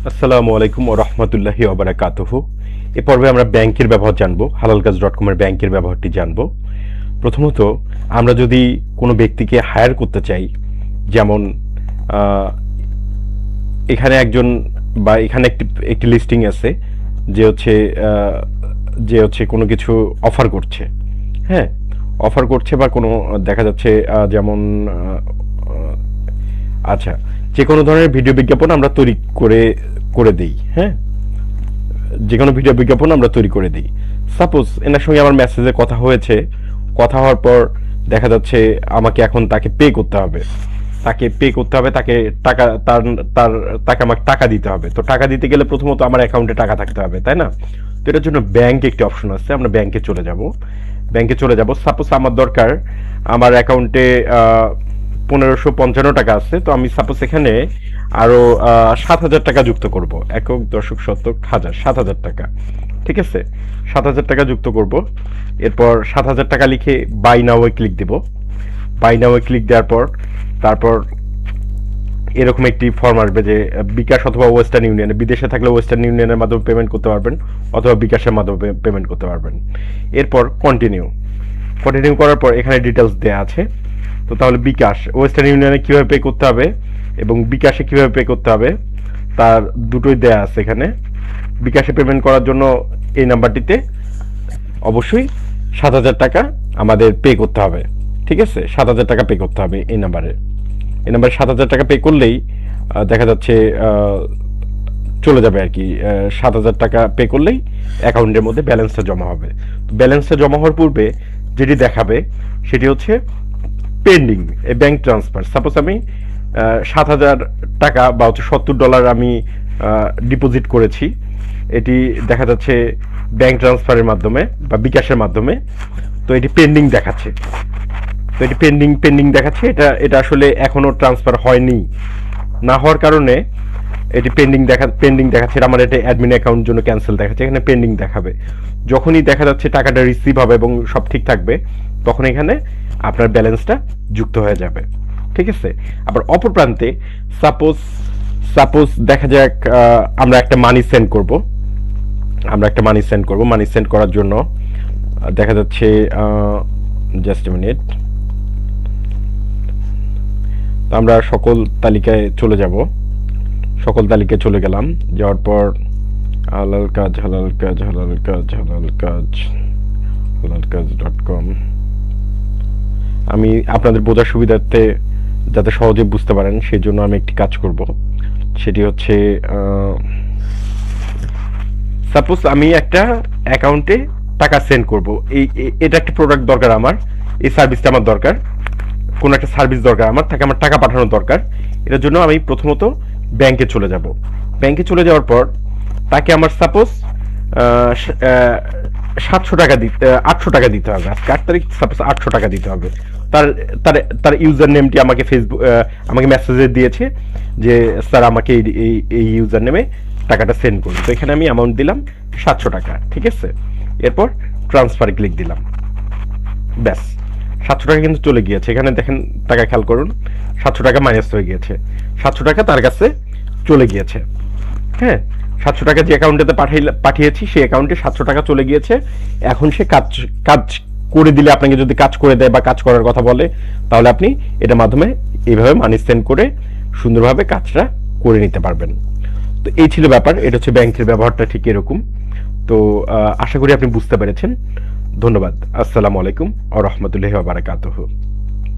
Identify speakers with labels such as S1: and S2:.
S1: আসসালামু আলাইকুম ওয়া রাহমাতুল্লাহি ওয়া বারাকাতুহু। এ পর্বে আমরা ব্যাংকের ব্যবহার জানবো, হালালকাজ.com এর ব্যাংকের ব্যবহারটি জানবো। প্রথমত, আমরা যদি কোনো ব্যক্তিকে হায়ার করতে চাই, যেমন আহ, এখানে একজন বা এখানে একটি একটি লিস্টিং আছে যে হচ্ছে আহ, যে হচ্ছে কোনো কিছু অফার করছে। হ্যাঁ, অফার করছে বা কোনো দেখা যাচ্ছে যেমন আচ্ছা, যে কোনো ধরনের ভিডিও বিজ্ঞাপন আমরা তৈরি করে করে দিই। হ্যাঁ, যে কোনো ভিডিও বিজ্ঞাপন আমরা তৈরি করে দিই। সাপোজ এনার সঙ্গে আমার মেসেজে কথা হয়েছে, কথা হওয়ার পর দেখা যাচ্ছে আমাকে এখন তাকে পে করতে হবে, তাকে টাকা তার তার তাকে আমাকে টাকা দিতে হবে। তো টাকা দিতে গেলে প্রথমত আমার অ্যাকাউন্টে টাকা থাকতে হবে, তাই না? তো এটার জন্য ব্যাংক একটি অপশন আছে, আমরা ব্যাংকে চলে যাব। সাপোজ আমার দরকার, আমার অ্যাকাউন্টে 1555 টাকা আছে, তো আমি সাপোজ এখানে আরো 7,000 টাকা যুক্ত করব। একক দশক শতক হাজার, 7,000 টাকা। ঠিক আছে, 7,000 টাকা যুক্ত করব। এরপর 7,000 টাকা লিখে বাই নাও ক্লিক দেব। বাই নাও ক্লিক দেওয়ার পর তারপর এরকম একটি ফর্ম আসবে যে বিকাশ অথবা ওয়েস্টার্ন ইউনিয়নে, বিদেশে থাকলে ওয়েস্টার্ন ইউনিয়নের মাধ্যমে পেমেন্ট করতে পারবেন অথবা বিকাশের মাধ্যমে পেমেন্ট করতে পারবেন। এরপর কন্টিনিউ করার পর এখানে ডিটেলস দেওয়া আছে। তো তাহলে বিকাশ ওয়েস্টার্ন ইউনিয়নে কীভাবে পে করতে হবে এবং বিকাশে কীভাবে পে করতে হবে তার দুটোই দেয়া আছে এখানে। বিকাশে পেমেন্ট করার জন্য এই নাম্বারটিতে অবশ্যই 7,000 টাকা আমাদের পে করতে হবে। ঠিক আছে, 7,000 টাকা পে করতে হবে এই নাম্বারে 7,000 টাকা পে করলেই দেখা যাচ্ছে চলে যাবে আর কি। 7,000 টাকা পে করলেই অ্যাকাউন্টের মধ্যে ব্যালেন্সটা জমা হবে। ব্যালেন্সটা জমা হওয়ার পূর্বে যেটি দেখাবে সেটি হচ্ছে পেন্ডিং এ ব্যাংক ট্রান্সফার। সাপোজ আমি 7,000 টাকা বা হচ্ছে $70 আমি ডিপোজিট করেছি, এটি দেখা যাচ্ছে ব্যাংক ট্রান্সফারের মাধ্যমে বা বিকাশের মাধ্যমে। তো এটি পেন্ডিং দেখাচ্ছে, এটা আসলে এখনো ট্রান্সফার হয়নি। না হওয়ার কারণে এটি পেন্ডিং দেখাচ্ছে। আমার এটা অ্যাডমিন অ্যাকাউন্ট জন্য ক্যান্সেল দেখাচ্ছে, এখানে পেন্ডিং দেখাবে। যখনই দেখা যাচ্ছে টাকাটা রিসিভ হবে এবং সব ঠিক থাকবে, তখন এখানে আপনার ব্যালেন্সটা যুক্ত হয়ে যাবে। ঠিক আছে, আবার অপর প্রান্তে সাপোজ দেখা যাক আমরা একটা মানি সেন্ড করব। মানি সেন্ড করার জন্য দেখা যাচ্ছে জাস্ট এ মিনিট, আমরা সকল তালিকায় চলে গেলাম। যাওয়ার পর হালালকাজ.com। আমি আপনাদের বোঝার সুবিধার্থে যাতে সহজে বুঝতে পারেন সেই জন্য আমি একটি কাজ করব, সেটি হচ্ছে সাপোজ আমি একটা অ্যাকাউন্টে টাকা সেন্ড করব। এটা একটা প্রোডাক্ট দরকার আমার, এই সার্ভিসটা আমার দরকার, কোনো একটা সার্ভিস দরকার আমার, তাকে আমার টাকা পাঠানোর দরকার। এটার জন্য আমি প্রথমত ব্যাংকে চলে যাওয়ার পর তাকে আমার সাপোজ 800 টাকা দিতে হবে। আজকে 8 তারিখ, সাপোজ 800 টাকা দিতে হবে। তার তার তার ইউজার নেমটি আমাকে মেসেজে দিয়েছে যে স্যার আমাকে এই ইউজার নেমে টাকাটা সেন্ড করুন। তো এখানে আমি অ্যামাউন্ট দিলাম 700 টাকা। ঠিক আছে, এরপর ট্রান্সফারে ক্লিক দিলাম। ব্যাস, 700 টাকা কিন্তু চলে গিয়েছে। এখানে দেখেন, টাকা খেয়াল করুন, 700 টাকা মাইনাস হয়ে গিয়েছে। 700 টাকা তার কাছে চলে গিয়েছে। হ্যাঁ, 700 টাকা যে অ্যাকাউন্টেতে পাঠিয়েছি সেই অ্যাকাউন্টে 700 টাকা চলে গিয়েছে। এখন সে কাজ করে দিলে, আপনাকে যদি কাজ করে দেয় বা কাজ করার কথা বলে, তাহলে আপনি এটার মাধ্যমে এইভাবে মানি সেন্ড করে সুন্দরভাবে কাজটা করে নিতে পারবেন। তো এই ছিল ব্যাপার, এটা হচ্ছে ব্যাংকের ব্যবহারটা ঠিক এরকম। তো আশা করি আপনি বুঝতে পেরেছেন। ধন্যবাদ। আসসালামু আলাইকুম ওয়া রাহমাতুল্লাহি ওয়া বারাকাতুহু।